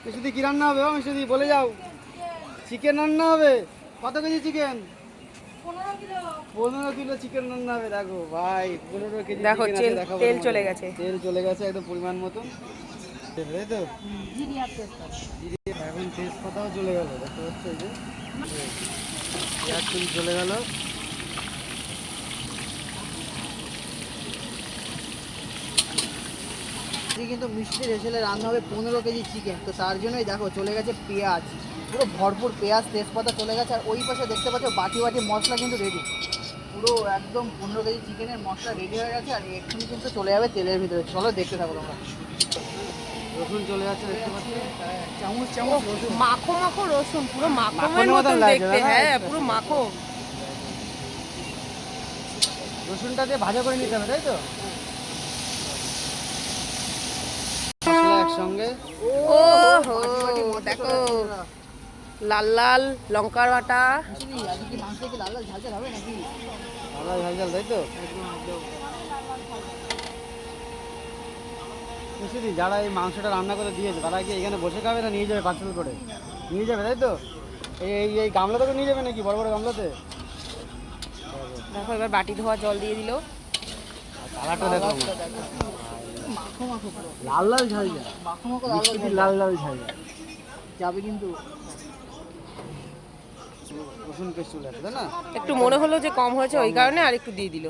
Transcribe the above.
মিশুদি কি রান্না হবে? ও মিশুদি বলে যাও। চিকেন রান্না হবে। কত কেজি চিকেন? 15 কিলো চিকেন রান্না হবে। দেখো ভাই 15 কেজি দেখো চিকেন আছে। তেল চলে গেছে। তেল চলে গেছে একদম পরিমাণ মতন, তাই তো? এখন তেজপাতাও চলে গেল, দেখতে পাচ্ছ? এই যে পেঁয়াজ চলে গেল। কিন্তু মিষ্টির হেসেলে রান্না হবে 15 কেজি চিকেন, তো তার জন্যই দেখো চলে গেছে পেঁয়াজ, পুরো ভরপুর পেঁয়াজ তেজপাতা চলে গেছে। আর ওই পাশে দেখতে পাচ্ছ বাটি বাটি মশলা কিন্তু রেডি, পুরো একদম 15 কেজি চিকেনের মশলা রেডি হয়ে গেছে। আর এক্ষুনি কিন্তু চলে যাবে তেলের ভিতরে। চলো দেখতে থাকো তোমরা। রসুন চলে যাচ্ছে, দেখতে পাচ্ছ? চামচ চামচ রসুন, মাখো মাখো রসুন, পুরো মাখনের মাখনের মতন মতন লাগছে, দেখতে। দাদা? হ্যাঁ পুরো মাখো। রসুনটা দিয়ে ভাজা করে নিতে হবে, তাই তো? মশলা একসঙ্গে। ও হো দেখো, লাল লাল লঙ্কার বাটা। লাল লাল ঝাল ঝাল, তাই তো? মিশুদি, যারা এই মাংসটা রান্না করে দিয়েছে তারা কি এখানে বসে খাবে না নিয়ে যাবে পার্সেল করে? নিয়ে যাবে, তাই তো? এই এই গামলাতে করে নিয়ে যাবে নাকি, বড় বড় গামলাতে? দেখো এবার বাটি ধোয়া জল দিয়ে দিল। কালারটা দেখো, লাল লাল ঝাল ঝাল, লাল লাল ঝাল ঝাল যাবে কিন্তু। রসুন পেস্ট চলে আসবে, তাই না? একটু মনে হলো যে কম হয়েছে, ওই কারণে আর একটু দিয়ে দিল।